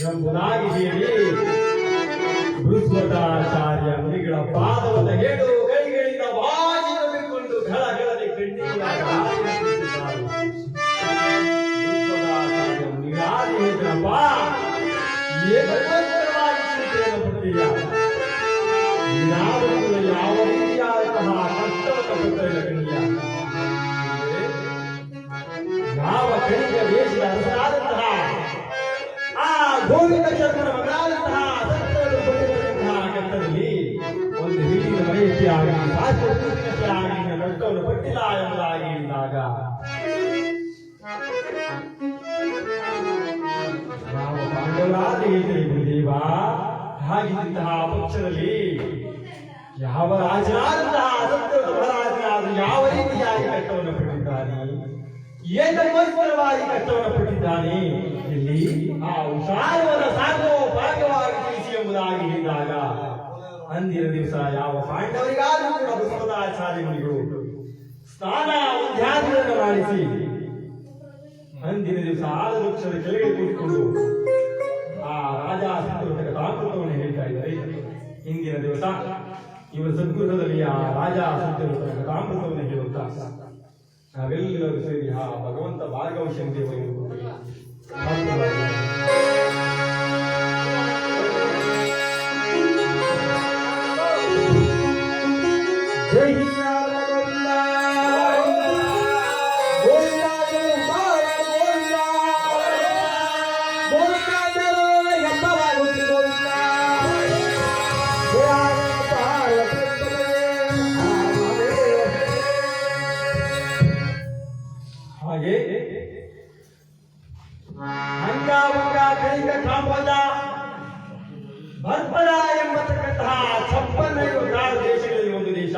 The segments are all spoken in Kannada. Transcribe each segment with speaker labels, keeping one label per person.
Speaker 1: ಎಂಬುದಾಗಿ ಹೇಳಿ ಬೃಹಸ್ಪತಾಚಾರ್ಯ ಮುನಿಗಳ ಪಾದವನ್ನು ಹೇಳು ಕೈಗಳಿಂದ ಬಾಗಿ ನಂಬಿಕೊಂಡು ಘಳಘಳನೆ ಕಣ್ಣೀರಾಗ ಬೃಹಸ್ಪತಾಚಾರ್ಯ ಮುನಿಗಳಾದಿ ಹೇಳಿದ್ರಪ್ಪ ಏಕವಸ್ತ್ರವಾಗಿ ಚಿಂತೆಯನ್ನು ಪಡ್ತೀಯ ನೀನಾದರೂ ಯಾವ ರೀತಿಯಾದಂತಹ ಕಷ್ಟವನ್ನು ಪಡ್ತಾ ಕಣಿಯ ಯಾವ ಕಣಿಯ ದೇಶದ ಅರಸರಾದಂತಹ ಆ ಗೋವಿಂದ ಶರ್ಮನ ಮಗನಾದಂತಹ ಸತ್ಯವನ್ನು ಪಡೆದಿರುವಂತಹ ಕಟ್ಟದಲ್ಲಿ ಒಂದು ಹಿರಿಯ ಮನೆಯನ್ನಾಗಿ ಶಾಶ್ವತವಾಗಿ ಕಷ್ಟವನ್ನು ಪಟ್ಟಿಲ್ಲ ಎಂಬುದಾಗಿ ಇದ್ದಾಗ ನಾವು ಪಾಂಡವರಾದ ಗುರುದೇವ ಹಾಗಿದ್ದಂತಹ ಪಕ್ಷದಲ್ಲಿ ಯಾವ ರಾಜನಾದಂತಹ ಸತ್ಯದ ಮಹಾರಾಜನಾದ ಯಾವ ರೀತಿಯಾಗಿ ಕಷ್ಟವನ್ನು ಪಟ್ಟಿದ್ದಾನೆ ಏಕವಸ್ತ್ರವಾಗಿ ಕಷ್ಟವನ್ನು ಪಟ್ಟಿದ್ದಾನೆ ಇಲ್ಲಿ ಆ ಉಷಾರವನ್ನು ಸಾಕೋ ಭಾಗವಾಗಿ ತಿಳಿಸಿ ಎಂಬುದಾಗಿ ಹೇಳಿದಾಗ ಅಂದಿನ ದಿವಸ ಯಾವ ಪಾಂಡವರಿಗಾದರೂ ಕೂಡ ಬೃಹಸ್ಪತಾಚಾರ್ಯ ಮುನಿಗಳು ಸ್ನಾನ ಉದ್ಯಾನಗಳನ್ನು ಮಾಡಿಸಿ ಅಂದಿನ ದಿವಸ ಆದ ವೃಕ್ಷದ ಕೆಳಗೆ ಕೂತ್ಕೊಂಡು ಆ ರಾಜ ಸತ್ಯವಂತಕ ತಾಂತ್ರಿಕವನ್ನು ಹೇಳ್ತಾ ಇದ್ದಾರೆ. ಇಂದಿನ ದಿವಸ ಇವರ ಸದ್ಗೃಹದಲ್ಲಿ ಆ ರಾಜ ಸತ್ಯವಂತಕ ತಾಂತ್ರಿಕವನ್ನು ಹೇಳುತ್ತಾ ನಾವೆಲ್ಲರೂ ಸೇರಿ ಆ ಭಗವಂತ ಭಾರ್ಗವ ಶಂಕರದೇವರು ಬರ್ಬರ ಎಂಬತಕ್ಕಂತಹ 56 ದೇಶಗಳಲ್ಲಿ ಒಂದು ದೇಶ,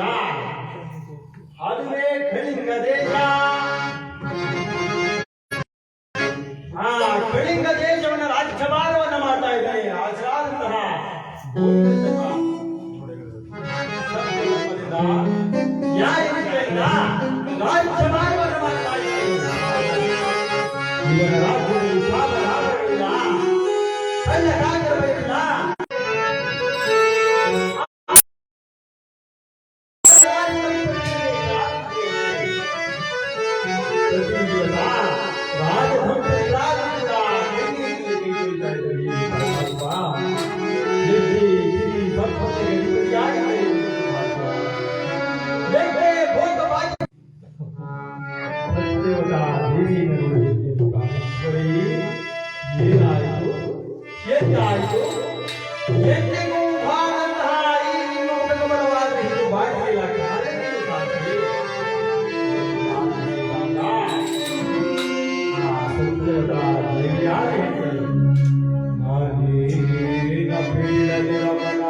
Speaker 1: ಅದುವೇ ಕಳಿಂಗ ದೇಶ. ಆ ಕಳಿಂಗ ದೇಶವನ್ನು ರಾಜ್ಯಭಾರವನ್ನು ಮಾಡ್ತಾ ಇದ್ದಾರೆ ರಾಜರಾದಂತಹ ರಾಜ್ಯಭಾರವನ್ನು ಮಾಡ್ತಾ ಇದ್ದಾರೆ. ಇವರ ರಾಜ್ಯದಲ್ಲಿ ಸಾಲ ಲಾಭಗಳಿಲ್ಲ, ಸಣ್ಣ ರಾಜ್ಯಗಳಿಲ್ಲ. ಏನಾಯಿತು ಎಂದಿಗೂ ಭಾಗಂತಹ ಈ ನಿಮ್ಮ ಉಪಗಮನವಾದ ಇದು ಬಾಗಿಲಿಲ್ಲ ಕಾಲದಲ್ಲಿ ಸಾಕಿ ಸತ್ಯದ ದೇವಿಯಾದ ನಾನೇನ ಬೀಳದಿರವನ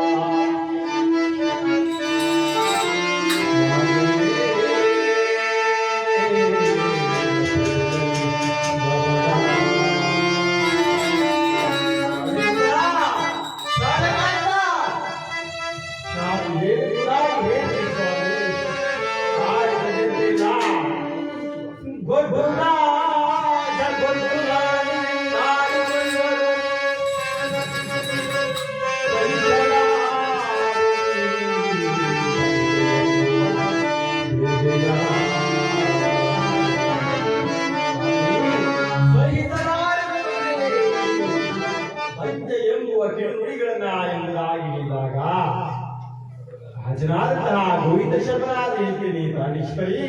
Speaker 1: ರಾಜನಾದಂತಹ ಗೋವಿಂದ ಶರ್ಮನಾದ ಹೇಳ್ತೀನಿ ಪ್ರಾಣೇಶ್ವರಿ,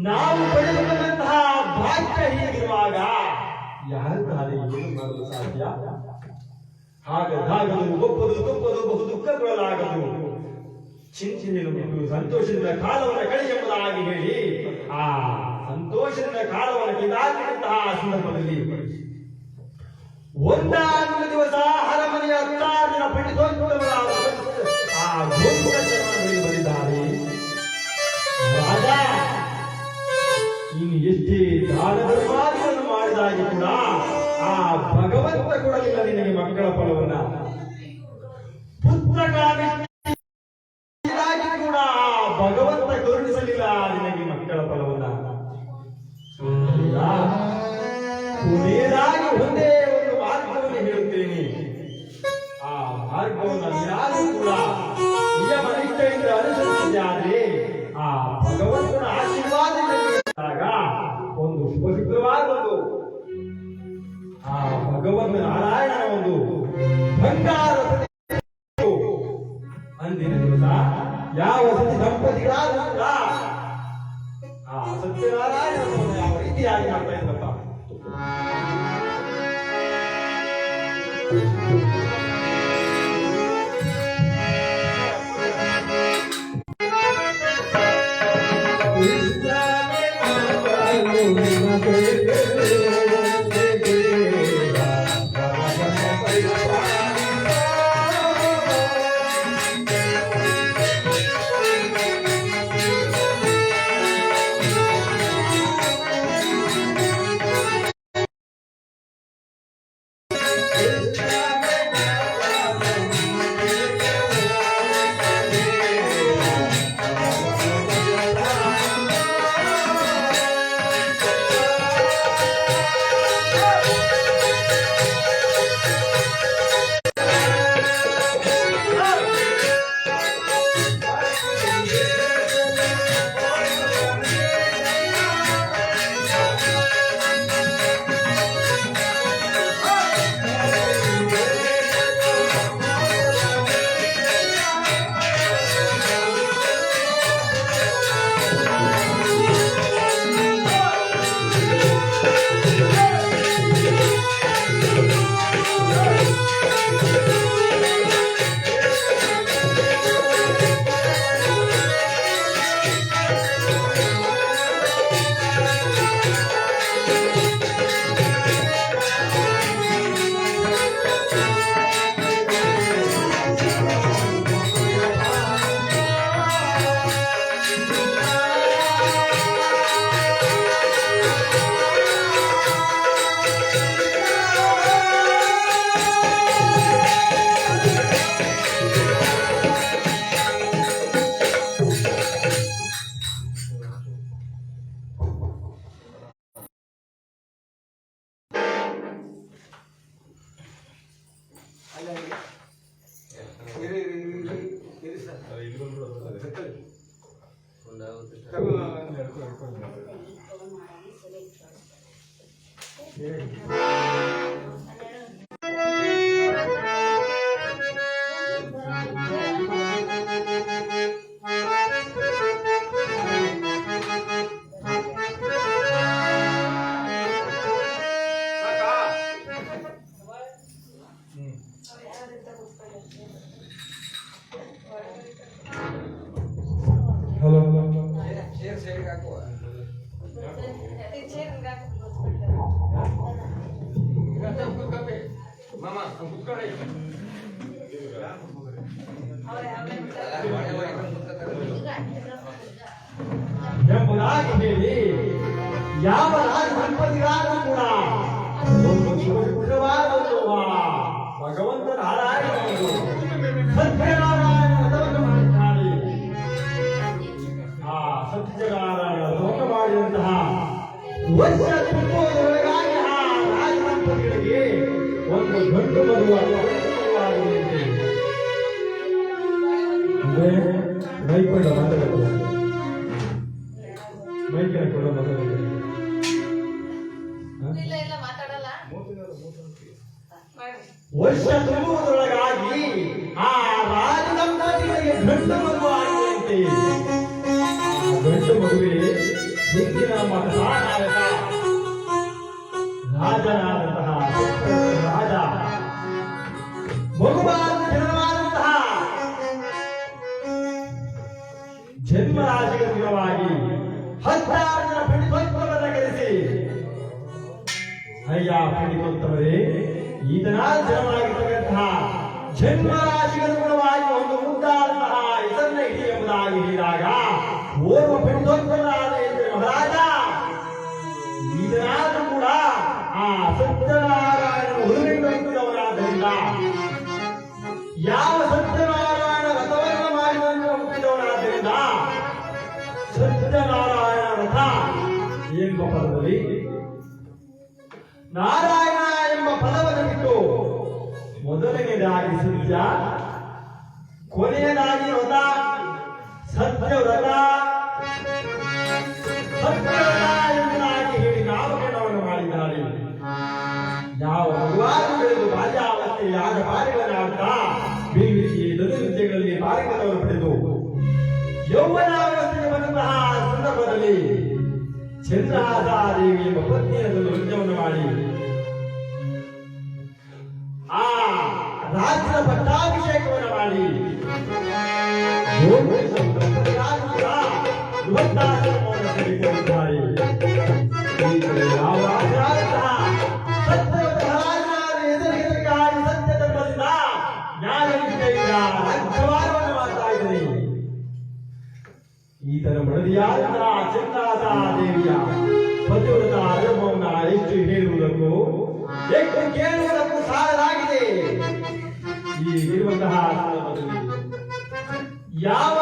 Speaker 1: ನಾವು ಪಡೆದುಕೊಂಡಂತಹ ಭಾಗ್ಯ ಹೀಗಿರುವಾಗ ಯಾರು ತಾನೇ ಏನು ಮಾಡಲು ಸಾಧ್ಯ? ಹಾಗದಾಗದು ಒಪ್ಪದು ತಪ್ಪದು ಬಹು ದುಃಖಗೊಳ್ಳಲಾಗದು, ಚಿಂತೆಯನ್ನು ಬಿಟ್ಟು ಸಂತೋಷದಿಂದ ಕಾಲವನ್ನು ಕಳೆಯಬಹುದಾಗಿ ಹೇಳಿ ಆ ಸಂತೋಷದಿಂದ ಕಾಲವನ್ನು ಕಳೆದಾಗಿರುವಂತಹ ಸಂದರ್ಭದಲ್ಲಿ ಒಂದಾನೊಂದು ದಿವಸ ಅರಮನೆಯ 16 ಜನ ಪಂಡಿತೋತ್ತಮರಾದ ಆ ಗೋವಿಂದ ಶರ್ಮನಿಗೆ ಬಂದಿದ್ದಾರೆ. ರಾಜ, ಇನ್ನು ಎಷ್ಟೇ ದಾನ ಧರ್ಮಾದಿಗಳನ್ನು ಮಾಡಿದಾಗಿ ಕೂಡ ಆ ಭಗವಂತ ಕೊಡಲಿಲ್ಲ ನಿನಗೆ ಮಕ್ಕಳ ಫಲವನ್ನ. ಪುತ್ರಕಾಮಿ ಕೂಡ ಭಗವಂತ ಕರುಣಿಸಲಿಲ್ಲ ನಿನಗೆ ಮಕ್ಕಳ ಫಲವನ್ನ. ಕೊನೆಯದಾಗಿ ಒಂದೇ ಒಂದು ಮಾರ್ಗವನ್ನು ಹೇಳುತ್ತೇನೆ, ಮಾರ್ಗವನ್ನು ಯಾರು ಕೂಡ ನಿಯಮ ನಿಷ್ಠೆಯಿಂದ ಅನುಸರಿಸಿದ್ದಾರೆ. ಆ ಭಗವಂತನ ಆಶೀರ್ವಾದದಾಗ ಒಂದು ಶುಭ ಶುಕ್ರವಾರ ಆ ಭಗವಂತ ನಾರಾಯಣನ ಒಂದು ಬಂಗಾರ ಅಂದಿನ ದಿವಸ ಯಾವ ಸತಿ ದಂಪತಿಗಳಾದ ಆ ಸತ್ಯನಾರಾಯಣವನ್ನು ಯಾವ ರೀತಿಯಾಗಿ ಮಾಡ್ತಾ ಇದ್ರಪ್ಪ. ಎಂಬುದಾಗಿ ಹೇಳಿ ಯಾವ ರಾಜ ದಂಪತಿಗಾದರೂ ಕೂಡ ಒಂದು ಶುಕ್ರವಾರ ಭಗವಂತ ನಾರಾಯಣನು ಸತ್ಯನಾರಾಯಣ ವ್ರತವನ್ನು ಮಾಡಿದ್ದಾನೆ. ಆ ಸತ್ಯನಾರಾಯಣ ವ್ರತ ಮಾಡಿದಂತಹ ವರ್ಷ ತುಂಬುವುದರೊಳಗಾಗಿ ಆ ರಾಜ ದಂಪತಿಗಳಿಗೆ ಒಂದು ಗಂಡು ಮಗುವಾಗಿದೆ. ಮೈಕೊಂಡ ಮಾತಾಡಬಹುದು ಮೈಕಿನ ಕೊಡ ವರ್ಷ ತುಂಬುವುದರೊಳಗಾಗಿ ಆ ರಾಜದಂಪತಿಗಳಿಗೆ ಗಂಡು ಮಗು ಆಗುವಂತೆ ಗಂಡು ಮಗುವಿಗೆ ಹಿಂದಿನ ಮಹಾನಾಯಕ ರಾಜನಾದಂತಹ ರಾಜ ಮಗುವಾದ ಜನವಾದಂತಹ ಜನ್ಮರಾಶಿಗಳ ದಿನವಾಗಿ 16 ಜನ ಪಂಡಿತೋತ್ತಮರನ್ನ ಕರೆಸಿ, ಅಯ್ಯ ಪಂಡಿತೋತ್ತಮರೇ, ಈತನ ಜನವಾಗಿರ್ತಕ್ಕಂತಹ ಜನ್ಮರಾಶಿಗನುಗುಣವಾಗಿ ಒಂದು ಮುದ್ದಾದಂತಹ ಹೆಸರನ್ನ ಇಡಿ ಎಂಬುದಾಗಿ ಹೇಳಿದಾಗ ಓರ್ವ ಪಂಡಿತೋತ್ತಮರಾದ ಮಹಾರಾಜ ಈತನಾದರೂ ಕೂಡ ಆ ಸತ್ಯನಾರಾಯಣ ಹುಡುಗಿದ್ದವನಾದ್ದರಿಂದ ಯಾವ ಸತ್ಯನಾರಾಯಣ ವ್ರತವನ್ನು ಮಾಡಿದಂತೆ ಹುಟ್ಟಿದವನಾದ್ದರಿಂದ ಸತ್ಯನಾರಾಯಣ ವ್ರತ ಎಂಬ ಪದದಲ್ಲಿ ನಾರಾಯಣ ಎಂಬ ಪದವನ್ನು ಬಿಟ್ಟು ಮೊದಲಿಗೆ ಮೊದಲನೆಯದಾಗಿ ಸತ್ಯ, ಕೊನೆಯದಾಗಿ ವ್ರತ, ಸತ್ಯವ್ರತ ಎಂಬುದಾಗಿ ಹೇಳಿ ನಾಮಕರಣವನ್ನು ಮಾಡಿದ್ದಾರೆ. ಯಾವ ಹಲವಾರು ಬೆಳೆದು ಬಾಲ್ಯಾವಸ್ಥೆಯಲ್ಲಿ ಆದ ಕಾರ್ಯಗಳನ್ನಾಡ್ತಾ ಬೀಳಿಸಿ ವಿದ್ಯೆಗಳಲ್ಲಿ ಪಾರಂಗತವನ್ನು ಪಡೆದು ಯೌವನಾವಸ್ಥೆಗೆ ಬಂದಂತಹ ಸಂದರ್ಭದಲ್ಲಿ ಚಂದ್ರಹಾಸಾದೇವಿ ಎಂಬ ಪತ್ನಿಯನ್ನು ಯಜ್ಞವನ್ನು ಮಾಡಿ ಆ ರಾಜ್ಯದ ಪಟ್ಟಾಭಿಷೇಕವನ್ನು ಮಾಡಿ ಬೃಹದಾಶ್ರಮವನ್ನು ತೆಗೆದುಕೊಂಡಿದ್ದಾರೆ. ಸತ್ಯ ಧರ್ಮದಿಂದ ನ್ಯಾಯನಿಷ್ಠೆಯಿಂದ ರಾಜ್ಯಭಾರವನ್ನು ಮಾಡ್ತಾ ಇದ್ದಾರೆ. ಈತನ ಮಡದಿಯಾದಂತಹ ಚಂದ್ರಹಾಸಾದೇವಿಯ ಪತಿವ್ರತ ಧರ್ಮವನ್ನು ಎಷ್ಟು ಹೇಳುವುದಕ್ಕೂ ಎಷ್ಟು ಕೇಳುವುದಕ್ಕೂ ಸಾಲದಾಗಿದೆ. ಈ ಇರುವಂತಹ ಸಂದರ್ಭದಲ್ಲಿ ಯಾವ